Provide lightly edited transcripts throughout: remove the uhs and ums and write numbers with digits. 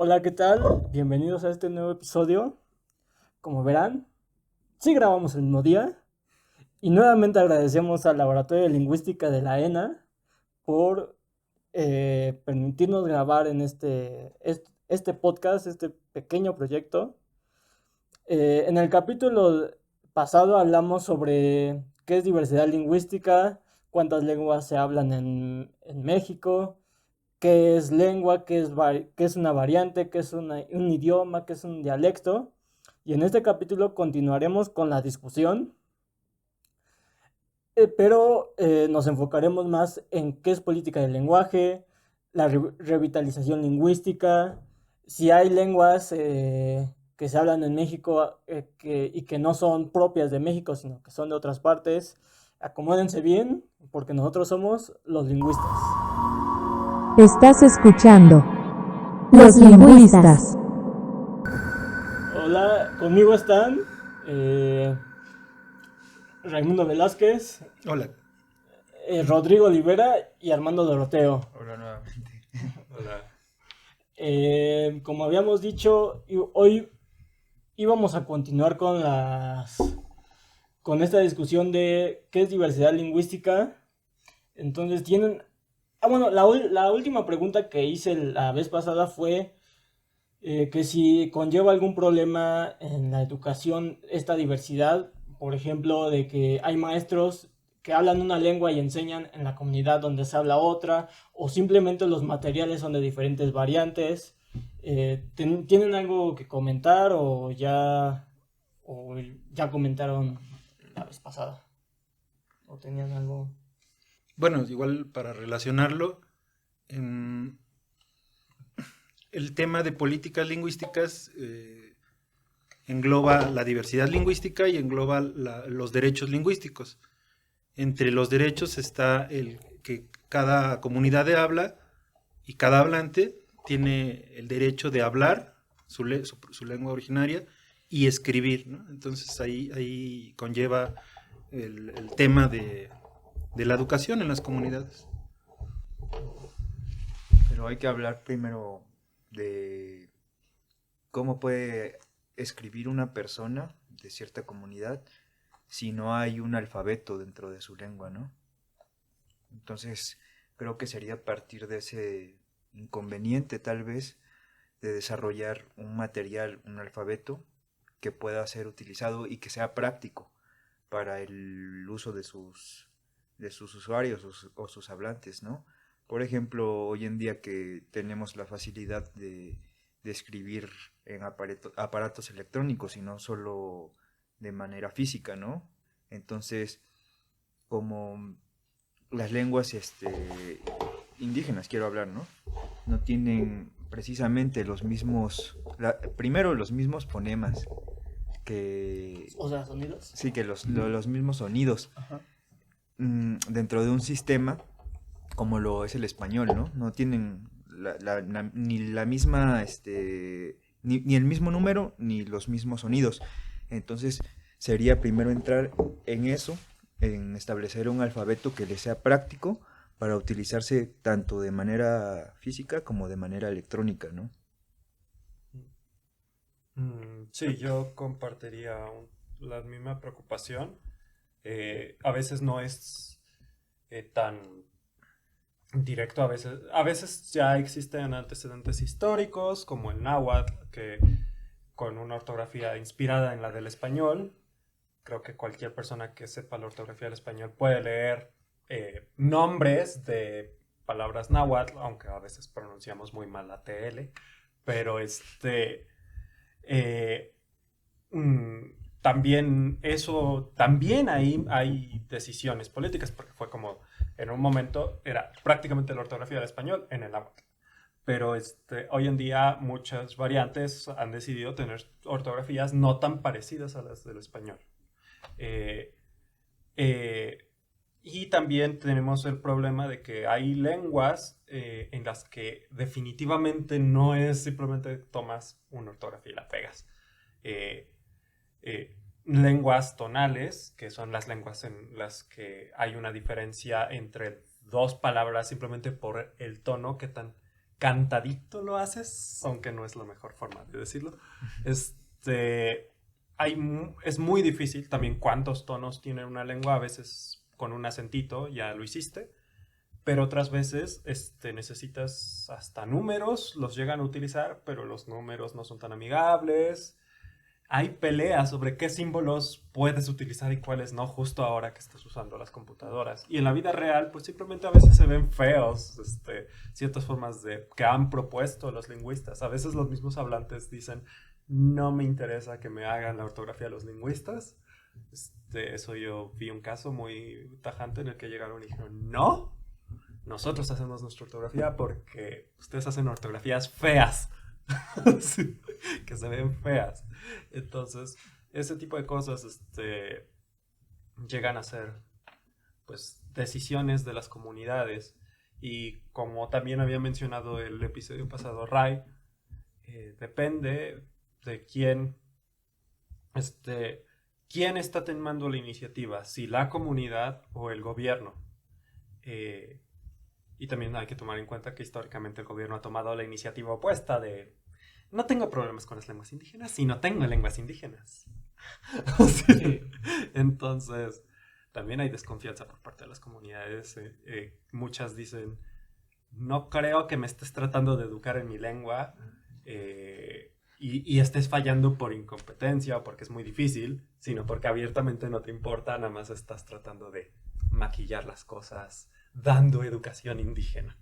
Hola, ¿qué tal? Bienvenidos a este nuevo episodio. Como verán, sí grabamos el mismo día y nuevamente agradecemos al Laboratorio de Lingüística de la ENA por permitirnos grabar en este podcast, este pequeño proyecto. En el capítulo pasado hablamos sobre qué es diversidad lingüística, cuántas lenguas se hablan en México, qué es lengua, qué es una variante, qué es un idioma, qué es un dialecto. Y en este capítulo continuaremos con la discusión, pero nos enfocaremos más en qué es política del lenguaje, la revitalización lingüística, si hay lenguas que se hablan en México y que no son propias de México, sino que son de otras partes. Acomódense bien, porque nosotros somos los lingüistas. Estás escuchando Los Lingüistas. Hola, conmigo están eh, Raimundo Velázquez, Hola. Rodrigo Olivera y Armando Doroteo. Hola nuevamente. Hola. Como habíamos dicho, hoy íbamos a continuar con esta discusión de qué es diversidad lingüística. Entonces tienen... bueno, la última pregunta que hice la vez pasada fue que si conlleva algún problema en la educación esta diversidad, por ejemplo, de que hay maestros que hablan una lengua y enseñan en la comunidad donde se habla otra, o simplemente los materiales son de diferentes variantes. ¿Tienen algo que comentar o ya comentaron la vez pasada? ¿O tenían algo? Bueno, igual para relacionarlo, em, el tema de políticas lingüísticas engloba la diversidad lingüística y engloba los derechos lingüísticos. Entre los derechos está el que cada comunidad de habla y cada hablante tiene el derecho de hablar su lengua originaria y escribir, ¿no? Entonces ahí conlleva el tema de la educación en las comunidades. Pero hay que hablar primero de cómo puede escribir una persona de cierta comunidad si no hay un alfabeto dentro de su lengua, ¿no? Entonces, creo que sería a partir de ese inconveniente, tal vez, de desarrollar un material, un alfabeto que pueda ser utilizado y que sea práctico para el uso de sus usuarios o sus hablantes, ¿no? Por ejemplo, hoy en día que tenemos la facilidad de escribir en aparatos electrónicos y no solo de manera física, ¿no? Entonces, como las lenguas indígenas, quiero hablar, ¿no? No tienen precisamente los mismos, primero los mismos fonemas que... O sea, sonidos. Sí, que los mismos sonidos. Ajá. Dentro de un sistema como lo es el español, ¿no? No tienen ni la misma, ni el mismo número, ni los mismos sonidos. Entonces, sería primero entrar en eso, en establecer un alfabeto que le sea práctico para utilizarse tanto de manera física como de manera electrónica, ¿no? Sí, yo compartiría la misma preocupación. A veces no es tan directo, a veces ya existen antecedentes históricos, como el náhuatl, que con una ortografía inspirada en la del español. Creo que cualquier persona que sepa la ortografía del español puede leer nombres de palabras náhuatl, aunque a veces pronunciamos muy mal la TL, pero eh, también hay decisiones políticas, porque fue como en un momento era prácticamente la ortografía del español en el náhuatl. Pero hoy en día muchas variantes han decidido tener ortografías no tan parecidas a las del español. Eh, eh, y también tenemos el problema de que hay lenguas en las que definitivamente no es simplemente tomas una ortografía y la pegas. Eh, Lenguas tonales, que son las lenguas en las que hay una diferencia entre dos palabras simplemente por el tono, qué cantadito lo haces, aunque no es la mejor forma de decirlo. Es muy difícil también cuántos tonos tiene una lengua. A veces con un acentito ya lo hiciste, pero otras veces necesitas hasta números, los llegan a utilizar, pero los números no son tan amigables. Hay peleas sobre qué símbolos puedes utilizar y cuáles no, justo ahora que estás usando las computadoras. Y en la vida real, pues simplemente a veces se ven feos ciertas formas que han propuesto los lingüistas. A veces los mismos hablantes dicen, no me interesa que me hagan la ortografía los lingüistas. Eso yo vi un caso muy tajante en el que llegaron y dijeron, no, nosotros hacemos nuestra ortografía porque ustedes hacen ortografías feas. Sí, que se ven feas. Entonces, ese tipo de cosas llegan a ser pues decisiones de las comunidades. Y como también había mencionado el episodio pasado Ray, depende de quién está tomando la iniciativa, si la comunidad o el gobierno. Y también hay que tomar en cuenta que históricamente el gobierno ha tomado la iniciativa opuesta de no tengo problemas con las lenguas indígenas, sino tengo lenguas indígenas. Sí. Entonces, también hay desconfianza por parte de las comunidades. Muchas dicen, no creo que me estés tratando de educar en mi lengua y estés fallando por incompetencia o porque es muy difícil, sino porque abiertamente no te importa, nada más estás tratando de maquillar las cosas dando educación indígena.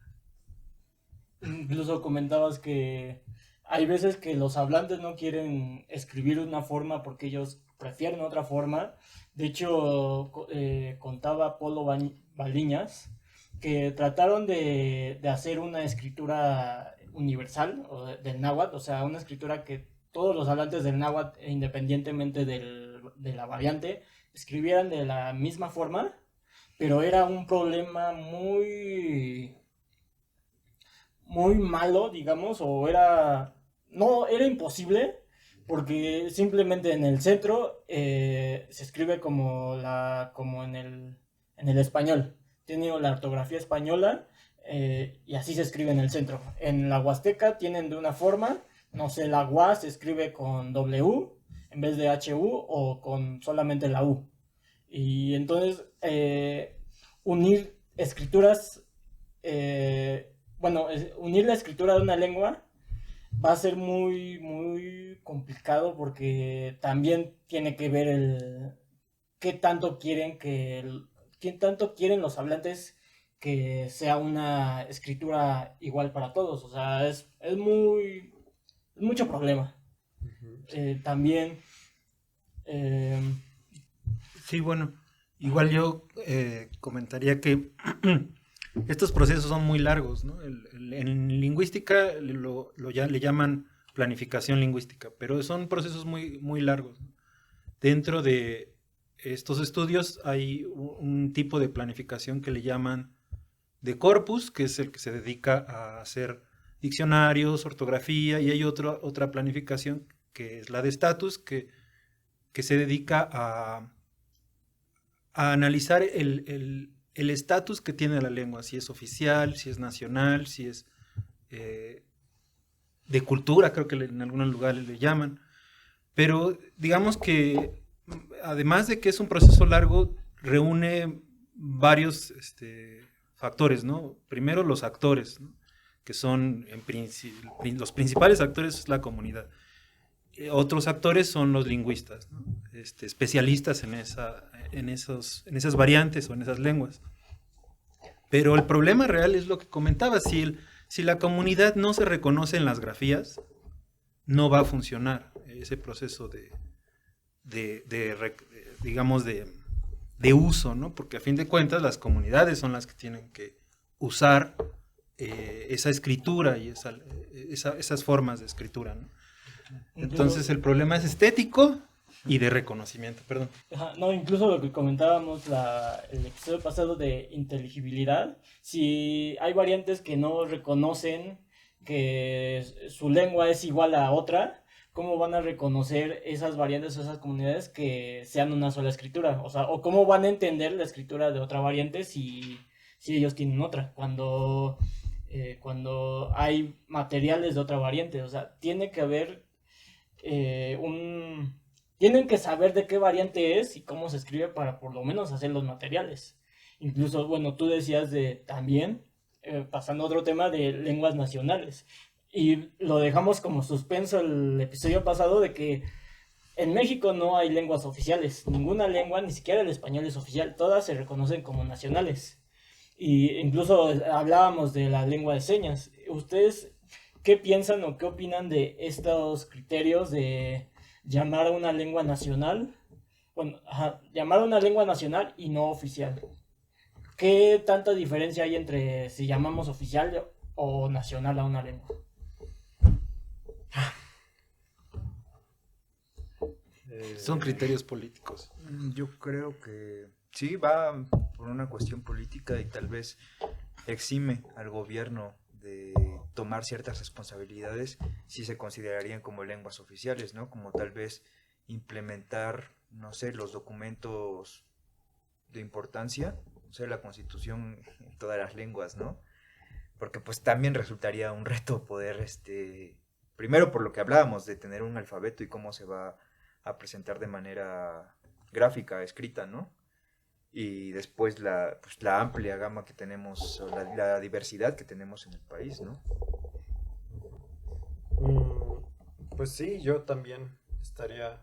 Incluso comentabas que hay veces que los hablantes no quieren escribir de una forma porque ellos prefieren otra forma. De hecho, contaba Polo Baliñas que trataron de hacer una escritura universal del náhuatl, o sea, una escritura que todos los hablantes del náhuatl, independientemente de la variante, escribieran de la misma forma, pero era un problema muy malo, digamos, no, era imposible, porque simplemente en el centro se escribe como en el español, tiene la ortografía española y así se escribe en el centro. En la Huasteca tienen de una forma, no sé, la Hua se escribe con W en vez de HU o con solamente la U. Y entonces unir escrituras, unir la escritura de una lengua va a ser muy, muy complicado porque también tiene que ver qué tanto quieren los hablantes que sea una escritura igual para todos. O sea, es mucho problema. También Sí, bueno, igual yo comentaría que estos procesos son muy largos, ¿no? En lingüística le llaman planificación lingüística, pero son procesos muy, muy largos, ¿no? Dentro de estos estudios hay un tipo de planificación que le llaman de corpus, que es el que se dedica a hacer diccionarios, ortografía, y hay otra planificación que es la de status, que se dedica a analizar el estatus que tiene la lengua, si es oficial, si es nacional, si es de cultura, creo que en algunos lugares le llaman. Pero digamos que además de que es un proceso largo, reúne varios factores, ¿no? Primero los actores, ¿no? Que son los principales actores es la comunidad. Otros actores son los lingüistas, ¿no? Especialistas en esas variantes o en esas lenguas. Pero el problema real es lo que comentaba, si la comunidad no se reconoce en las grafías, no va a funcionar ese proceso de uso, ¿no? Porque a fin de cuentas las comunidades son las que tienen que usar esa escritura y esas formas de escritura, ¿no? Entonces el problema es estético y de reconocimiento, perdón. No, incluso lo que comentábamos el episodio pasado de inteligibilidad, si hay variantes que no reconocen que su lengua es igual a otra, ¿cómo van a reconocer esas variantes o esas comunidades que sean una sola escritura? O sea, o cómo van a entender la escritura de otra variante si ellos tienen otra. Cuando cuando hay materiales de otra variante. O sea, tiene que haber tienen que saber de qué variante es y cómo se escribe para por lo menos hacer los materiales. Incluso, bueno, tú decías de también, pasando a otro tema de lenguas nacionales. Y lo dejamos como suspenso el episodio pasado de que en México no hay lenguas oficiales. Ninguna lengua, ni siquiera el español es oficial. Todas se reconocen como nacionales. Y incluso hablábamos de la lengua de señas. ¿Ustedes qué piensan o qué opinan de estos criterios de llamar a una lengua nacional? Bueno, llamar a una lengua nacional y no oficial. ¿Qué tanta diferencia hay entre si llamamos oficial o nacional a una lengua? Son criterios políticos. Yo creo que sí, va por una cuestión política y tal vez exime al gobierno de tomar ciertas responsabilidades si se considerarían como lenguas oficiales, ¿no? Como tal vez implementar, no sé, los documentos de importancia, o sea, la Constitución en todas las lenguas, ¿no? Porque pues también resultaría un reto poder, primero por lo que hablábamos de tener un alfabeto y cómo se va a presentar de manera gráfica, escrita, ¿no? Y después pues, la amplia gama que tenemos, o la diversidad que tenemos en el país, ¿no? Pues sí, yo también estaría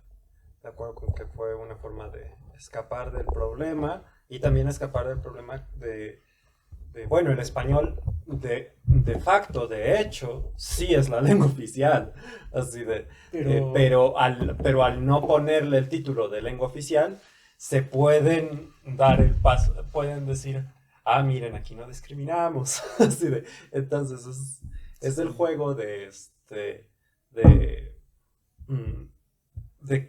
de acuerdo con que fue una forma de escapar del problema y también escapar del problema bueno, el español de facto, de hecho, sí es la lengua oficial, así pero al no ponerle el título de lengua oficial, se pueden dar el paso, pueden decir, miren, aquí no discriminamos, así entonces es el juego de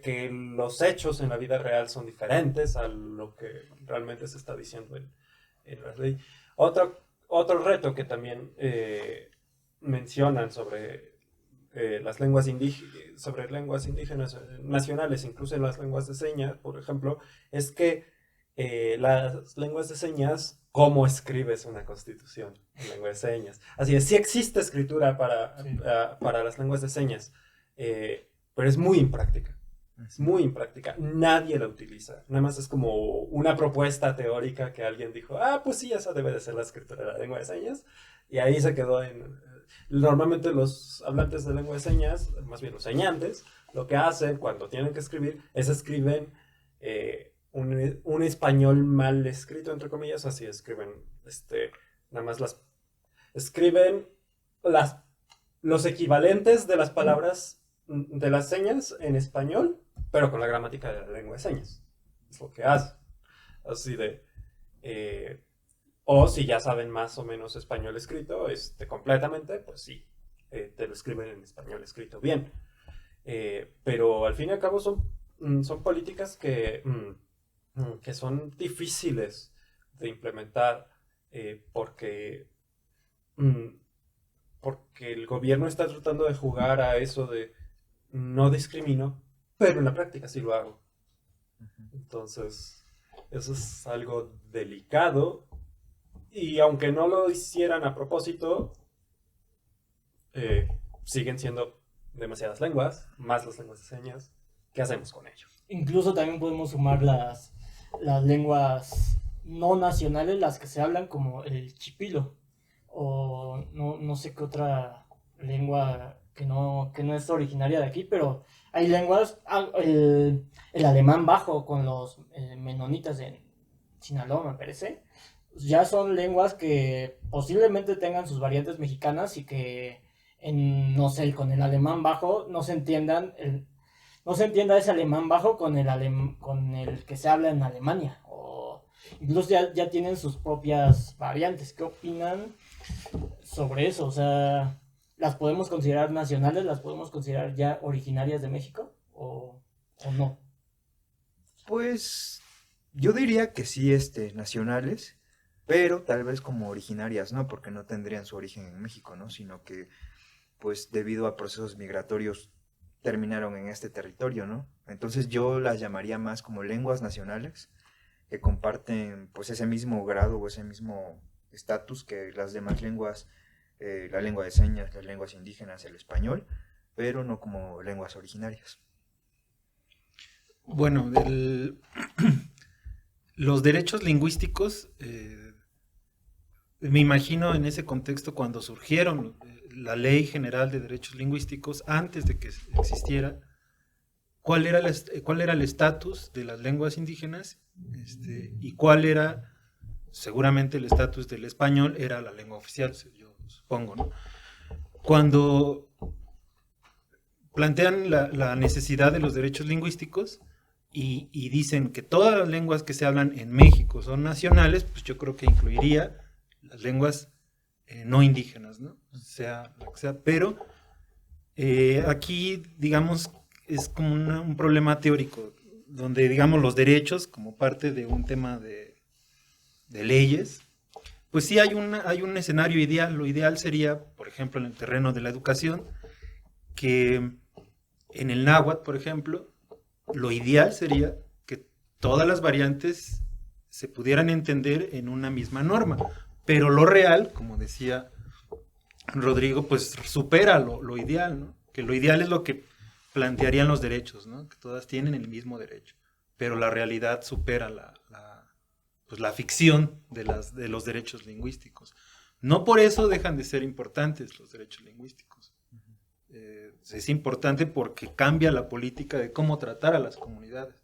que los hechos en la vida real son diferentes a lo que realmente se está diciendo en la ley. Otro reto que también mencionan sobre las lenguas indígenas nacionales, incluso en las lenguas de señas, por ejemplo, es que las lenguas de señas, ¿cómo escribes una constitución en lengua de señas? Así es, sí existe escritura para las lenguas de señas, pero es muy impráctica. Es muy impráctica, nadie la utiliza, nada más es como una propuesta teórica que alguien dijo, pues sí, esa debe de ser la escritura de la lengua de señas, y ahí se quedó normalmente los hablantes de lengua de señas, más bien los señantes, lo que hacen cuando tienen que escribir es escriben un español mal escrito, entre comillas, así escriben, nada más escriben los equivalentes de las palabras de las señas en español, pero con la gramática de la lengua de señas. Es lo que hace. Así o si ya saben más o menos español escrito, completamente, pues sí, te lo escriben en español escrito bien. Pero al fin y al cabo son políticas que son difíciles de implementar porque el gobierno está tratando de jugar a eso de no discrimino, pero en la práctica sí lo hago. Entonces, eso es algo delicado y aunque no lo hicieran a propósito, siguen siendo demasiadas lenguas, más las lenguas de señas. ¿Qué hacemos con ello? Incluso también podemos sumar las lenguas no nacionales, las que se hablan como el chipilo o no sé qué otra lengua que no es originaria de aquí, pero hay lenguas, el alemán bajo con los menonitas en Sinaloa, me parece, ya son lenguas que posiblemente tengan sus variantes mexicanas y que no sé, con el alemán bajo no se entienda ese alemán bajo con el que se habla en Alemania, o incluso ya tienen sus propias variantes. ¿Qué opinan sobre eso? O sea, ¿las podemos considerar nacionales? ¿Las podemos considerar ya originarias de México? ¿O no? Pues yo diría que sí, nacionales, pero tal vez como originarias, ¿no? Porque no tendrían su origen en México, ¿no? Sino que, pues debido a procesos migratorios, terminaron en este territorio, ¿no? Entonces yo las llamaría más como lenguas nacionales, que comparten pues ese mismo grado o ese mismo estatus que las demás lenguas la lengua de señas, las lenguas indígenas, el español, pero no como lenguas originarias. Bueno, los derechos lingüísticos, me imagino en ese contexto cuando surgieron la Ley General de Derechos Lingüísticos, antes de que existiera, cuál era el estatus de las lenguas indígenas, y cuál era, seguramente el estatus del español era la lengua oficial, yo supongo, ¿no? Cuando plantean la necesidad de los derechos lingüísticos y dicen que todas las lenguas que se hablan en México son nacionales, pues yo creo que incluiría las lenguas no indígenas, ¿no? Sea la que sea, pero aquí, digamos, es como un problema teórico, donde, digamos, los derechos, como parte de un tema de leyes, pues sí hay un escenario ideal. Lo ideal sería, por ejemplo, en el terreno de la educación, que en el náhuatl, por ejemplo, lo ideal sería que todas las variantes se pudieran entender en una misma norma, pero lo real, como decía Rodrigo, pues supera lo ideal, ¿no? Que lo ideal es lo que plantearían los derechos, ¿no? Que todas tienen el mismo derecho, pero la realidad supera pues la ficción de los derechos lingüísticos. No por eso dejan de ser importantes los derechos lingüísticos. Es importante porque cambia la política de cómo tratar a las comunidades.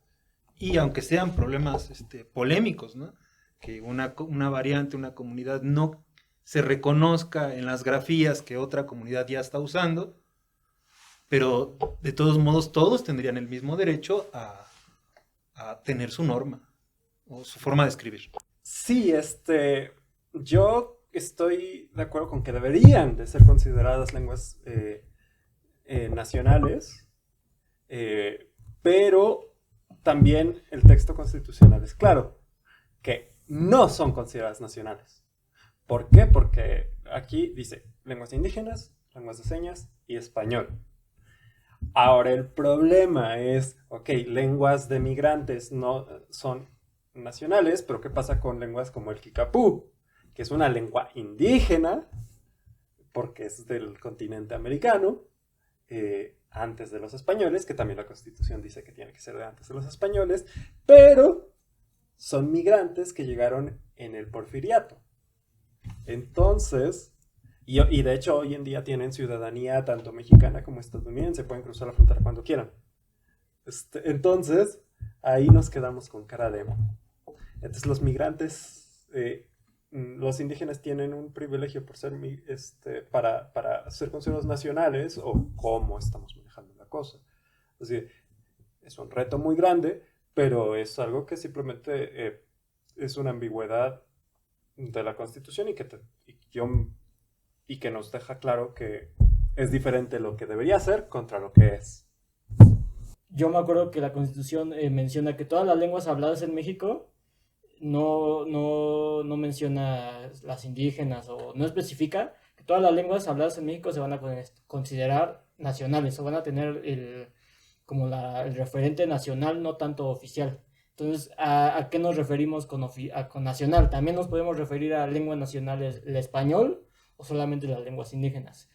Y aunque sean problemas polémicos, ¿no? Que una variante, una comunidad no se reconozca en las grafías que otra comunidad ya está usando, pero de todos modos todos tendrían el mismo derecho a tener su norma o su forma de escribir. Sí, yo estoy de acuerdo con que deberían de ser consideradas lenguas nacionales, pero también el texto constitucional es claro que no son consideradas nacionales. ¿Por qué? Porque aquí dice lenguas indígenas, lenguas de señas y español. Ahora el problema es, ok, lenguas de migrantes no son nacionales, pero ¿qué pasa con lenguas como el Kikapú? Que es una lengua indígena, porque es del continente americano, antes de los españoles, que también la Constitución dice que tiene que ser de antes de los españoles, pero son migrantes que llegaron en el Porfiriato. Entonces, y de hecho hoy en día tienen ciudadanía tanto mexicana como estadounidense, pueden cruzar la frontera cuando quieran. Entonces, ahí nos quedamos con cara de... Entonces los migrantes, los indígenas tienen un privilegio por ser, para ser considerados nacionales, o cómo estamos manejando la cosa. Es decir, es un reto muy grande, pero es algo que simplemente es una ambigüedad de la Constitución y que nos deja claro que es diferente lo que debería ser contra lo que es. Yo me acuerdo que la Constitución menciona que todas las lenguas habladas en México no menciona las indígenas, o no especifica que todas las lenguas habladas en México se van a considerar nacionales, o van a tener el referente nacional, no tanto oficial. Entonces, ¿a qué nos referimos con nacional? También nos podemos referir a lenguas nacionales, el español, o solamente las lenguas indígenas.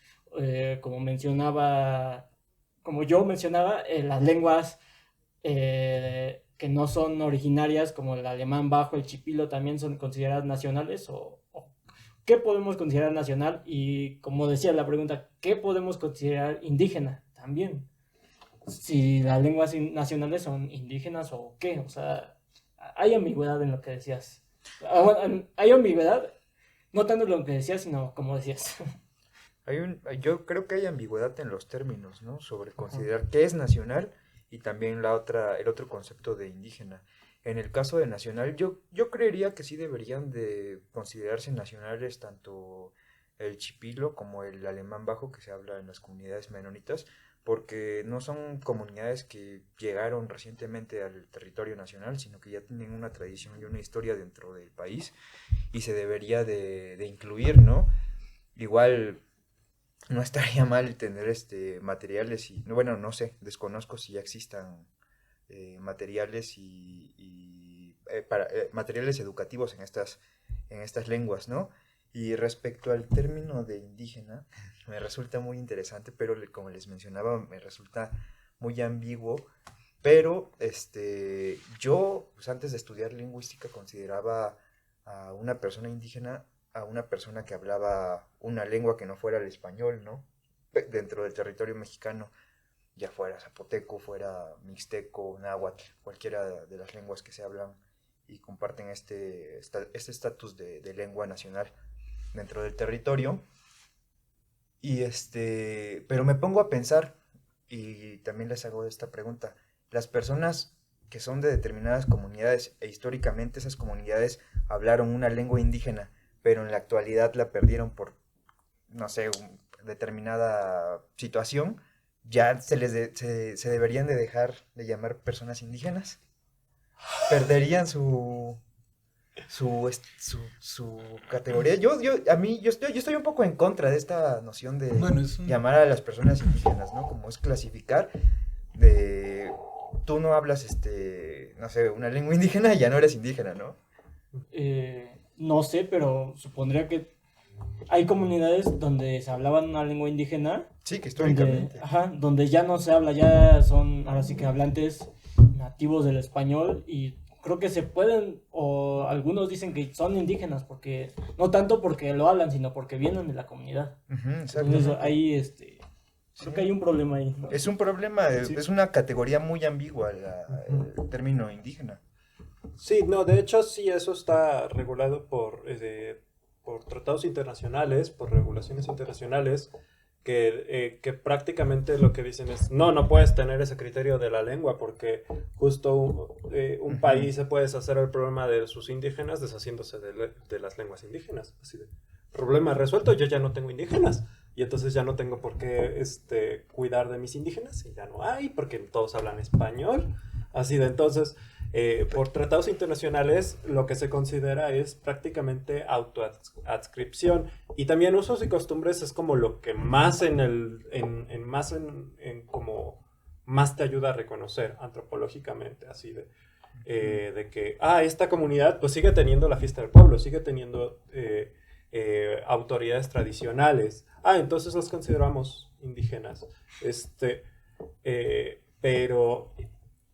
Como yo mencionaba, las lenguas que no son originarias, como el alemán bajo, el chipilo, también son consideradas nacionales, o ¿qué podemos considerar nacional? Y como decía la pregunta, ¿qué podemos considerar indígena? También. Si las lenguas nacionales son indígenas o qué, o sea, hay ambigüedad en lo que decías. Hay ambigüedad, no tanto en lo que decías, sino como decías. Yo creo que hay ambigüedad en los términos, ¿no? Sobre considerar qué es nacional y también el otro concepto de indígena. En el caso de nacional, yo creería que sí deberían de considerarse nacionales tanto el chipilo como el alemán bajo que se habla en las comunidades menonitas, porque no son comunidades que llegaron recientemente al territorio nacional, sino que ya tienen una tradición y una historia dentro del país y se debería de incluir, ¿no? Igual no estaría mal tener materiales y, bueno, no sé, desconozco si ya existan materiales materiales educativos en estas lenguas, ¿no? Y respecto al término de indígena, me resulta muy interesante, pero como les mencionaba, me resulta muy ambiguo. Pero yo, pues, antes de estudiar lingüística, consideraba a una persona indígena a una persona que hablaba una lengua que no fuera el español, ¿no? Dentro del territorio mexicano, ya fuera zapoteco, fuera mixteco, náhuatl, cualquiera de las lenguas que se hablan y comparten este estatus de lengua nacional dentro del territorio. Y pero me pongo a pensar, y también les hago esta pregunta: las personas que son de determinadas comunidades, e históricamente esas comunidades hablaron una lengua indígena, pero en la actualidad la perdieron por, no sé, determinada situación, ¿ya se deberían de dejar de llamar personas indígenas? ¿Perderían su categoría? Yo estoy un poco en contra de esta noción de Bueno, llamar a las personas indígenas, ¿no? Como es clasificar de... Tú no hablas, no sé, una lengua indígena y ya no eres indígena, ¿no? No sé, pero supondría que hay comunidades donde se hablaban una lengua indígena, Sí, que donde, históricamente. donde ya no se habla, ya son ahora sí que hablantes nativos del español y creo que se pueden, o algunos dicen que son indígenas, porque no tanto porque lo hablan, sino porque vienen de la comunidad. Ujú, Entonces exactamente. ahí, creo Sí. que hay un problema ahí, ¿no? Es un problema, Sí. es una categoría muy ambigua Ujú. el término indígena. Sí, no, de hecho sí, eso está regulado por tratados internacionales, por regulaciones internacionales, que prácticamente lo que dicen es, no puedes tener ese criterio de la lengua porque justo un Ujú. país se puede deshacer el problema de sus indígenas deshaciéndose de las lenguas indígenas. Así de, problema resuelto, yo ya no tengo indígenas y entonces ya no tengo por qué cuidar de mis indígenas y ya no hay porque todos hablan español. Así de entonces... por tratados internacionales lo que se considera es prácticamente autoadscripción y también usos y costumbres es como lo que más como más te ayuda a reconocer antropológicamente, así de que esta comunidad pues sigue teniendo la fiesta del pueblo, sigue teniendo autoridades tradicionales, entonces los consideramos indígenas, pero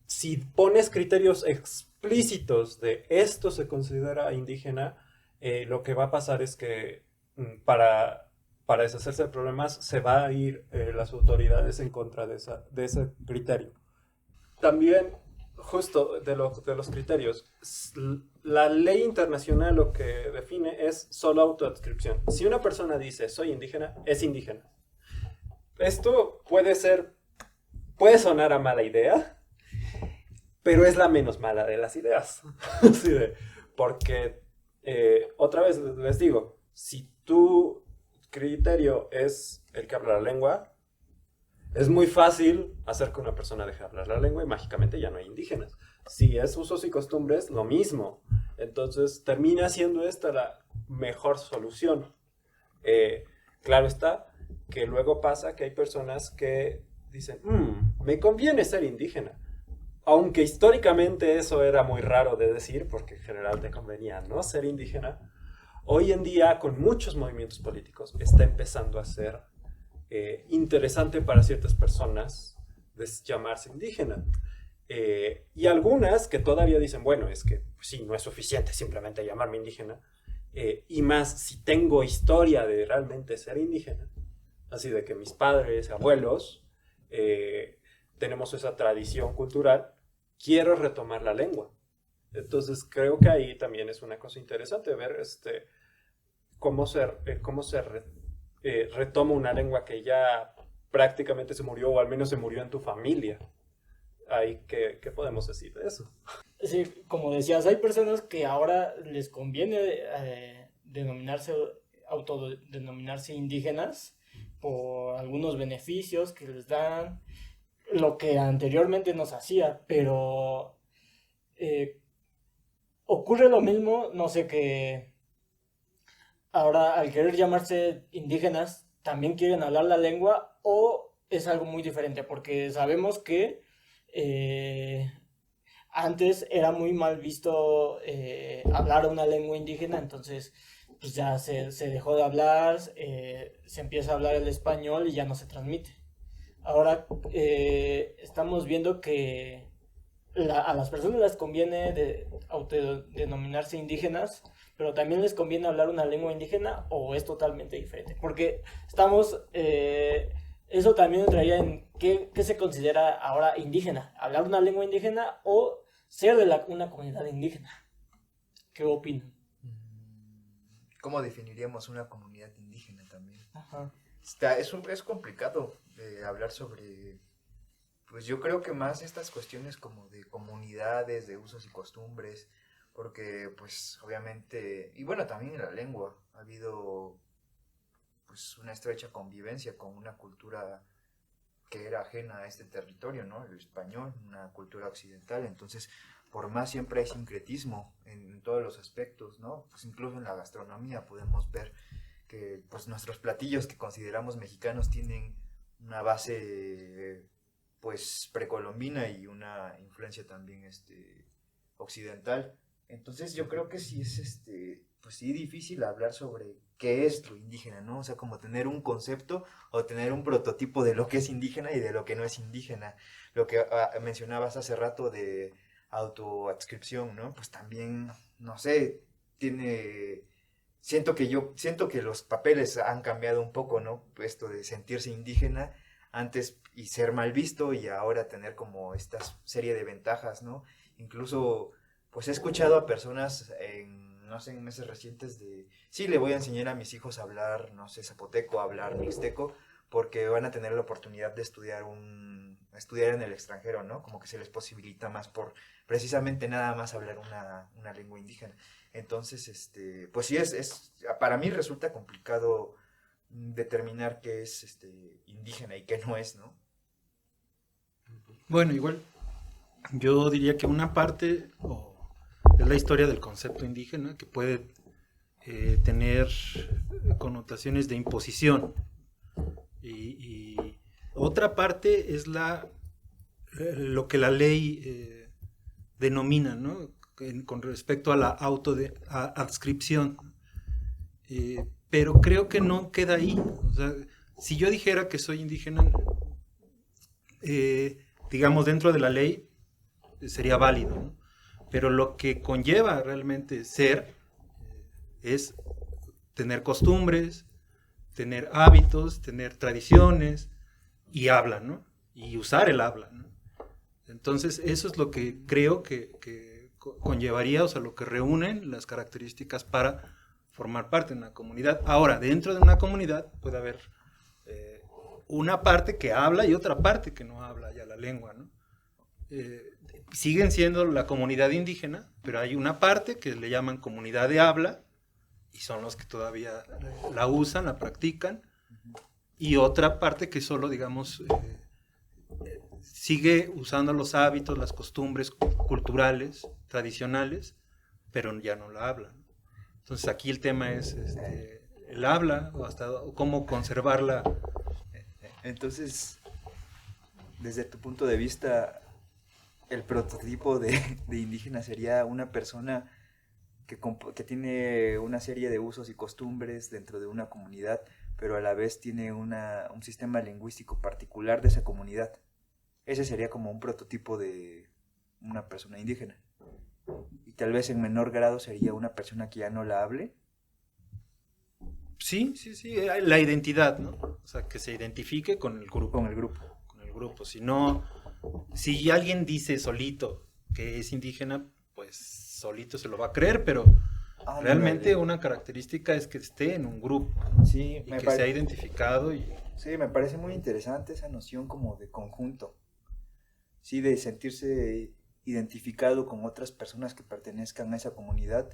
si pones criterios explícitos de esto se considera indígena, lo que va a pasar es que para deshacerse de problemas se va a ir las autoridades en contra de ese criterio. También, justo de los criterios, la ley internacional lo que define es solo autoadscripción. Si una persona dice soy indígena, es indígena. Esto puede sonar a mala idea, pero es la menos mala de las ideas. Porque, otra vez les digo, si tu criterio es el que habla la lengua, es muy fácil hacer que una persona deje de hablar la lengua y mágicamente ya no hay indígenas. Si es usos y costumbres, lo mismo. Entonces termina siendo esta la mejor solución. Claro está que luego pasa que hay personas que dicen, me conviene ser indígena. Aunque históricamente eso era muy raro de decir, porque en general te convenía no ser indígena, hoy en día con muchos movimientos políticos está empezando a ser interesante para ciertas personas llamarse indígena. Y algunas que todavía dicen, bueno, es que pues, sí, no es suficiente simplemente llamarme indígena, y más si tengo historia de realmente ser indígena, así de que mis padres, abuelos, tenemos esa tradición cultural, quiero retomar la lengua. Entonces creo que ahí también es una cosa interesante ver cómo se retoma una lengua que ya prácticamente se murió o al menos se murió en tu familia. Ahí, ¿qué podemos decir de eso? Sí, como decías, hay personas que ahora les conviene autodenominarse indígenas por algunos beneficios que les dan, lo que anteriormente nos hacía, pero ocurre lo mismo, no sé, que ahora al querer llamarse indígenas también quieren hablar la lengua o es algo muy diferente, porque sabemos que antes era muy mal visto hablar una lengua indígena, entonces pues ya se dejó de hablar, se empieza a hablar el español y ya no se transmite. Ahora estamos viendo que a las personas les conviene autodenominarse indígenas, pero también les conviene hablar una lengua indígena o es totalmente diferente. Porque eso también entraría en qué se considera ahora indígena, hablar una lengua indígena o ser de una comunidad indígena. ¿Qué opinan? ¿Cómo definiríamos una comunidad indígena también? Ajá. Es complicado hablar sobre, pues yo creo que más estas cuestiones como de comunidades, de usos y costumbres, porque pues obviamente, y bueno, también en la lengua ha habido pues una estrecha convivencia con una cultura que era ajena a este territorio, ¿no? El español, una cultura occidental, entonces por más siempre hay sincretismo en todos los aspectos, ¿no? Pues incluso en la gastronomía podemos ver que pues nuestros platillos que consideramos mexicanos tienen una base pues precolombina y una influencia también occidental. Entonces yo creo que sí es pues sí difícil hablar sobre qué es lo indígena, ¿no? O sea, como tener un concepto o tener un prototipo de lo que es indígena y de lo que no es indígena. Lo que mencionabas hace rato de autoadscripción, ¿no? Pues también, no sé, siento que los papeles han cambiado un poco, ¿no? Esto de sentirse indígena antes y ser mal visto y ahora tener como esta serie de ventajas, ¿no? Incluso, pues he escuchado a personas no sé, en meses recientes sí, le voy a enseñar a mis hijos a hablar, no sé, zapoteco, a hablar mixteco, porque van a tener la oportunidad de estudiar en el extranjero, ¿no? Como que se les posibilita más por precisamente nada más hablar una lengua indígena. Entonces, pues sí, para mí resulta complicado determinar qué es indígena y qué no es, ¿no? Bueno, igual yo diría que una parte es la historia del concepto indígena que puede tener connotaciones de imposición y otra parte es lo que la ley denomina, ¿no? Con respecto a la adscripción. Pero creo que no queda ahí. O sea, si yo dijera que soy indígena, digamos, dentro de la ley, sería válido, ¿no? Pero lo que conlleva realmente ser es tener costumbres, tener hábitos, tener tradiciones y habla, ¿no? Y usar el habla, ¿no? Entonces, eso es lo que creo que conllevaría, o sea, lo que reúnen las características para formar parte de una comunidad. Ahora, dentro de una comunidad puede haber una parte que habla y otra parte que no habla ya la lengua, ¿no? Siguen siendo la comunidad indígena, pero hay una parte que le llaman comunidad de habla y son los que todavía la usan, la practican, y otra parte que solo, digamos, sigue usando los hábitos, las costumbres culturales, tradicionales, pero ya no la habla. Entonces aquí el tema es el habla, o hasta cómo conservarla. Entonces, desde tu punto de vista, el prototipo de indígena sería una persona que tiene una serie de usos y costumbres dentro de una comunidad, pero a la vez tiene un sistema lingüístico particular de esa comunidad. Ese sería como un prototipo de una persona indígena. Y tal vez en menor grado sería una persona que ya no la hable. Sí, la identidad, ¿no? O sea, que se identifique con el grupo. Con el grupo. Con el grupo. Si alguien dice solito que es indígena, pues solito se lo va a creer, pero realmente una característica es que esté en un grupo, ¿no? Sí, y que sea identificado. Sí, me parece muy interesante esa noción como de conjunto. Sí, de sentirse identificado con otras personas que pertenezcan a esa comunidad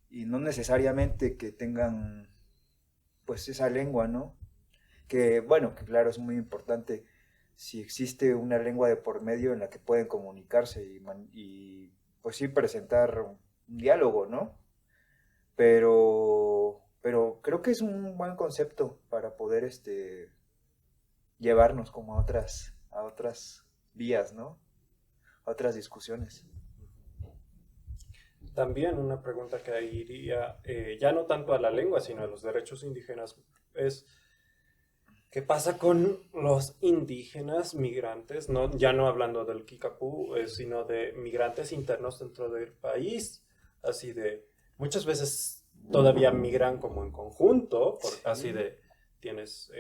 y no necesariamente que tengan pues esa lengua, ¿no? Que bueno, que claro, es muy importante si existe una lengua de por medio en la que pueden comunicarse y pues sí presentar un diálogo, ¿no? Pero creo que es un buen concepto para poder llevarnos como a otras vías, ¿no? A otras discusiones. también una pregunta que iría ya no tanto a la lengua, sino a los derechos indígenas, es ¿qué pasa con los indígenas migrantes? No, ya no hablando del Kickapoo, sino de migrantes internos dentro del país, así de, muchas veces todavía migran como en conjunto, así de, tienes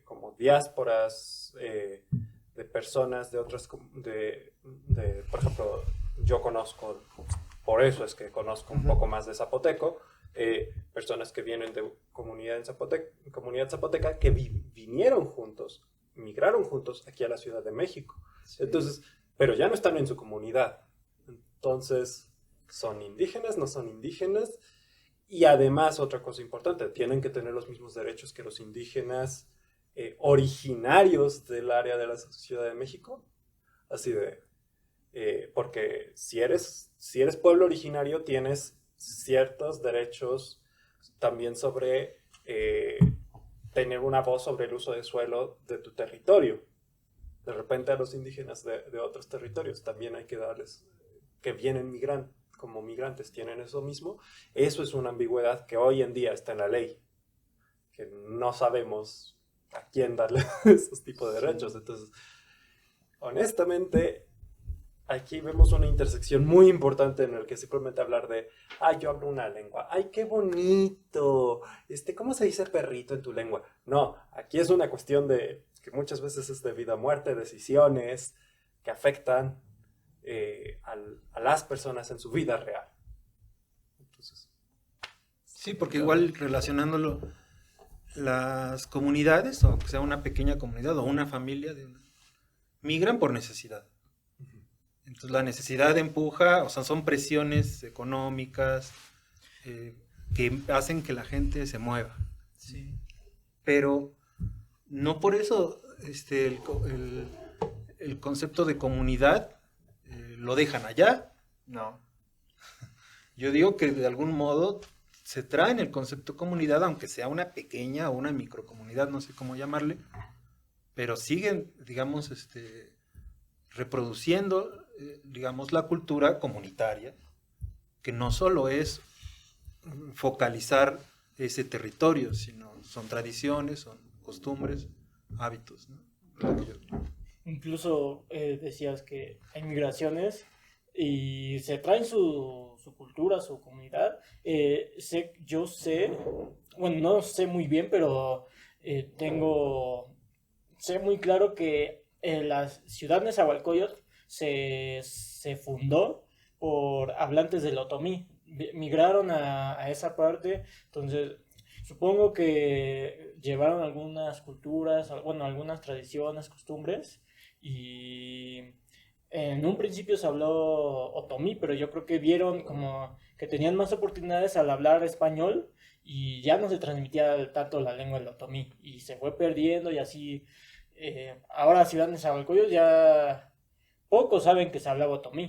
como diásporas de personas de otras, por ejemplo, yo conozco, por eso es que conozco un poco más de zapoteco, personas que vienen de comunidad zapoteca que vinieron juntos, migraron juntos aquí a la Ciudad de México. Sí. Entonces, pero ya no están en su comunidad. Entonces, ¿son indígenas? ¿No son indígenas? Y además, otra cosa importante, tienen que tener los mismos derechos que los indígenas originarios del área de la Ciudad de México. Así de, porque si eres pueblo originario, tienes ciertos derechos también sobre tener una voz sobre el uso de suelo de tu territorio. De repente a los indígenas de otros territorios también hay que darles, que vienen como migrantes, tienen eso mismo. Eso es una ambigüedad que hoy en día está en la ley, que no sabemos a quién darle esos tipos de derechos. Entonces, honestamente, aquí vemos una intersección muy importante en el que simplemente hablar de, yo hablo una lengua, ¡ay, qué bonito! ¿Cómo se dice perrito en tu lengua? No, aquí es una cuestión de que muchas veces es de vida o muerte, decisiones que afectan a las personas en su vida real. Entonces, sí, porque igual relacionándolo, las comunidades, o que sea una pequeña comunidad o una familia, migran por necesidad. Entonces la necesidad empuja, o sea, son presiones económicas que hacen que la gente se mueva. Sí. Pero no por eso el concepto de comunidad lo dejan allá. No. Yo digo que de algún modo se traen el concepto comunidad, aunque sea una pequeña o una microcomunidad, no sé cómo llamarle, pero siguen, digamos, reproduciendo, digamos, la cultura comunitaria, que no solo es focalizar ese territorio, sino son tradiciones, son costumbres, hábitos, ¿no? Incluso decías que hay migraciones y se traen su cultura, su comunidad. Yo sé, bueno, no sé muy bien, pero sé muy claro que la ciudad de Nezahualcóyotl se fundó por hablantes del otomí. Migraron a esa parte, entonces supongo que llevaron algunas culturas, bueno, algunas tradiciones, costumbres, y en un principio se habló otomí, pero yo creo que vieron como que tenían más oportunidades al hablar español y ya no se transmitía tanto la lengua del otomí y se fue perdiendo y así. Ahora Ciudad de Nezahualcóyotl ya pocos saben que se hablaba otomí.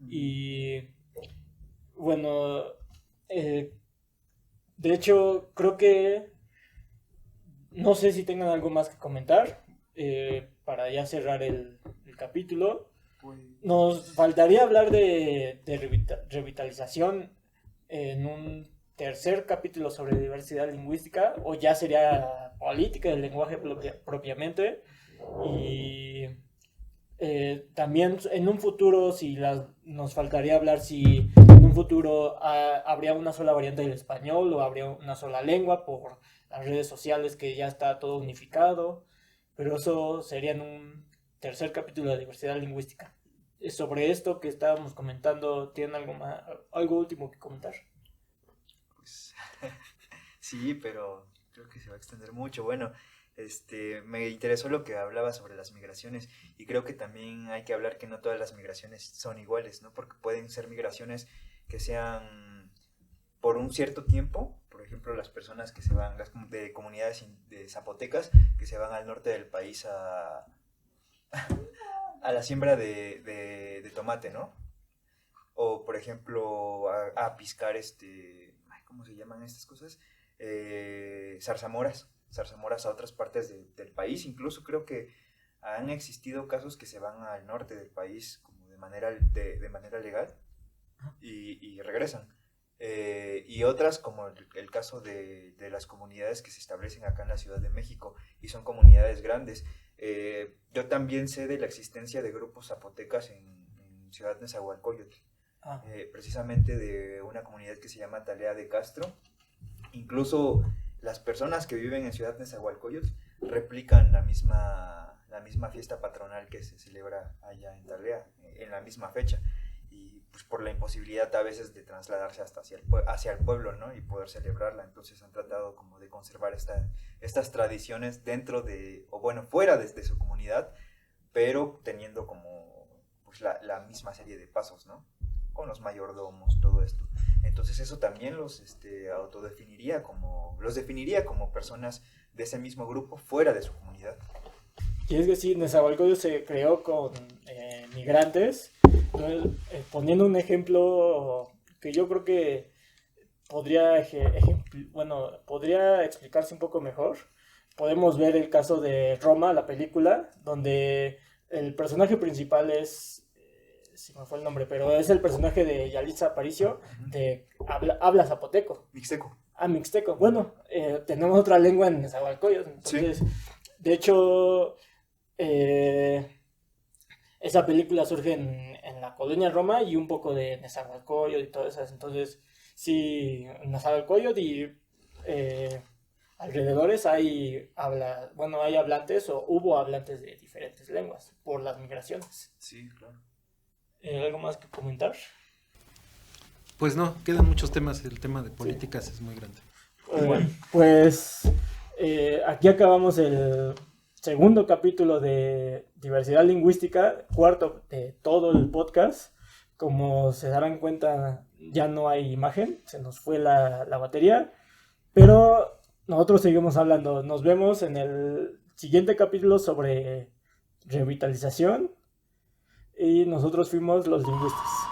Y bueno, de hecho creo que no sé si tengan algo más que comentar para ya cerrar el capítulo. Nos faltaría hablar de revitalización en un tercer capítulo sobre diversidad lingüística, o ya sería política del lenguaje propiamente. Y también en un futuro, nos faltaría hablar si en un futuro habría una sola variante del español o habría una sola lengua por las redes sociales, que ya está todo unificado, pero eso sería en un tercer capítulo de diversidad lingüística. Sobre esto que estábamos comentando, ¿tienen algo último que comentar? Pues sí, pero creo que se va a extender mucho. Bueno, me interesó lo que hablaba sobre las migraciones, y creo que también hay que hablar que no todas las migraciones son iguales, ¿no? Porque pueden ser migraciones que sean por un cierto tiempo. Por ejemplo, las personas que se van de comunidades de zapotecas que se van al norte del país a la siembra de tomate, ¿no? O, por ejemplo, a piscar ¿cómo se llaman estas cosas? Zarzamoras a otras partes del país. Incluso creo que han existido casos que se van al norte del país como de manera legal, y regresan. Y otras, como el caso de las comunidades que se establecen acá en la Ciudad de México, y son comunidades grandes. Yo también sé de la existencia de grupos zapotecas en Ciudad Nezahualcóyotl, precisamente de una comunidad que se llama Talea de Castro. Incluso las personas que viven en Ciudad Nezahualcóyotl replican la misma fiesta patronal que se celebra allá en Talea, en la misma fecha. Y pues por la imposibilidad a veces de trasladarse hasta hacia el pueblo, ¿no? Y poder celebrarla. Entonces han tratado como de conservar estas tradiciones dentro de, o bueno, fuera de su comunidad, pero teniendo como pues la misma serie de pasos, ¿no? Con los mayordomos, todo esto. Entonces eso también los definiría como personas de ese mismo grupo fuera de su comunidad. Y es que sí, Nezahualcóyotl se creó con migrantes. Entonces, poniendo un ejemplo que yo creo que podría explicarse un poco mejor, podemos ver el caso de Roma, la película, donde el personaje principal es, si me fue el nombre, pero es el personaje de Yalitza Aparicio, habla zapoteco. Mixteco. Mixteco. Bueno, tenemos otra lengua en Nezahualcóyotl, entonces, sí. De hecho, esa película surge en la colonia Roma y un poco de Nezahualcóyotl y todas esas. Entonces, sí, en Nezahualcóyotl y alrededores hay hablantes o hubo hablantes de diferentes lenguas por las migraciones. Sí, claro. ¿Algo más que comentar? Pues no, quedan muchos temas. El tema de políticas es muy grande. Pues aquí acabamos el segundo capítulo de diversidad lingüística, cuarto de todo el podcast. Como se darán cuenta, ya no hay imagen, se nos fue la batería, pero nosotros seguimos hablando. Nos vemos en el siguiente capítulo sobre revitalización y nosotros fuimos los lingüistas.